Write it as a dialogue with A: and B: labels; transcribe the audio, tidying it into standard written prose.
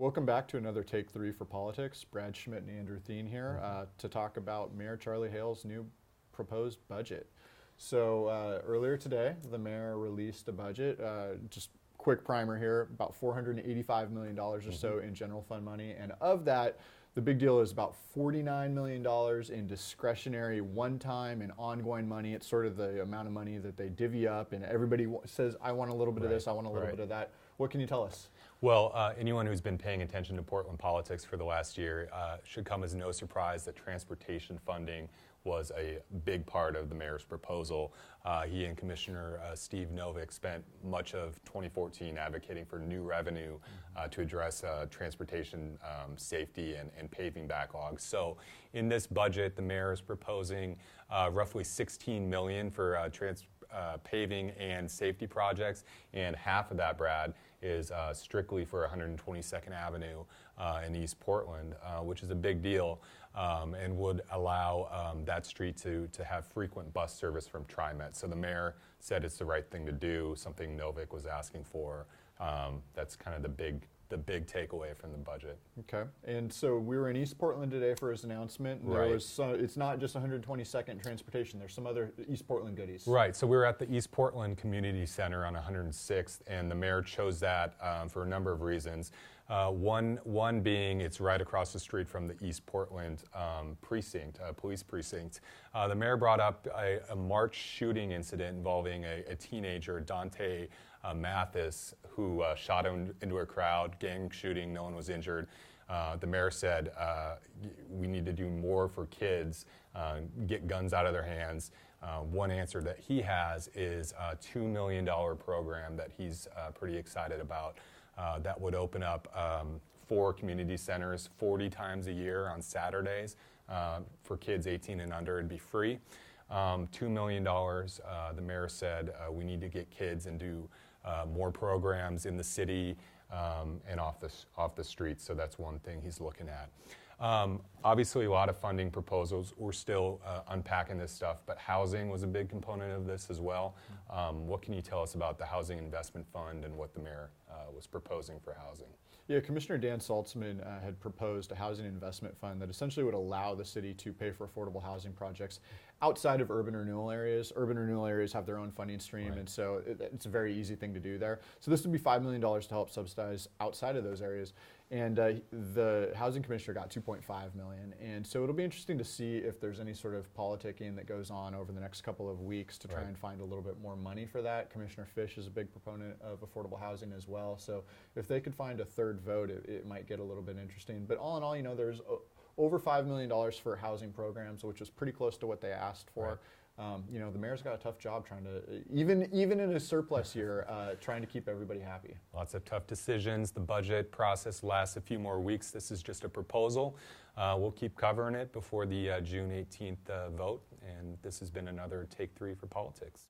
A: Welcome back to another Take 3 for Politics. Brad Schmidt and Andrew Theen here to talk about Mayor Charlie Hales' new proposed budget. So earlier today, the mayor released a budget, just quick primer here, about $485 million or so in general fund money. And of that, the big deal is about $49 million in discretionary one-time and ongoing money. It's sort of the amount of money that they divvy up and everybody says, I want a little bit of this, I want a little bit of that. What can you tell us?
B: Well, anyone who's been paying attention to Portland politics for the last year should come as no surprise that transportation funding was a big part of the mayor's proposal. He and Commissioner Steve Novick spent much of 2014 advocating for new revenue to address transportation safety and paving backlogs. So in this budget, the mayor is proposing roughly $16 million for paving and safety projects, and half of that, Brad, is strictly for 122nd Avenue in East Portland, which is a big deal and would allow that street to have frequent bus service from TriMet. So the mayor said it's the right thing to do, something Novick was asking for. That's kind of the big takeaway from the budget.
A: Okay, and so we were in East Portland today for his announcement. And there was it's not just 122nd transportation. There's some other East Portland goodies.
B: Right. So we were at the East Portland Community Center on 106th, and the mayor chose that for a number of reasons. One being it's right across the street from the East Portland precinct, police precinct. The mayor brought up a March shooting incident involving a teenager, Dante Mathis, who shot into a crowd, gang shooting, no one was injured. The mayor said we need to do more for kids, get guns out of their hands. One answer that he has is a $2 million program that he's pretty excited about that would open up 4 community centers 40 times a year on Saturdays for kids 18 and under. It'd be free. $2 million, the mayor said we need to get kids and do more programs in the city and off the streets. So that's one thing he's looking at. Obviously, a lot of funding proposals. We're still unpacking this stuff, but housing was a big component of this as well. What can you tell us about the Housing Investment Fund and what the mayor was proposing for housing?
A: Yeah, Commissioner Dan Saltzman had proposed a housing investment fund that essentially would allow the city to pay for affordable housing projects outside of urban renewal areas. Urban renewal areas have their own funding stream, and so it's a very easy thing to do there. So this would be $5 million to help subsidize outside of those areas. And the housing commissioner got $2.5 million. And so it'll be interesting to see if there's any sort of politicking that goes on over the next couple of weeks to try and find a little bit more money for that. Commissioner Fish is a big proponent of affordable housing as well. So if they could find a third vote, it might get a little bit interesting. But all in all, you know, there's over $5 million for housing programs, which is pretty close to what they asked for. You know, the mayor's got a tough job trying to, even in a surplus year, trying to keep everybody happy.
B: Lots of tough decisions. The budget process lasts a few more weeks. This is just a proposal. We'll keep covering it before the June 18th vote. And this has been another Take 3 for Politics.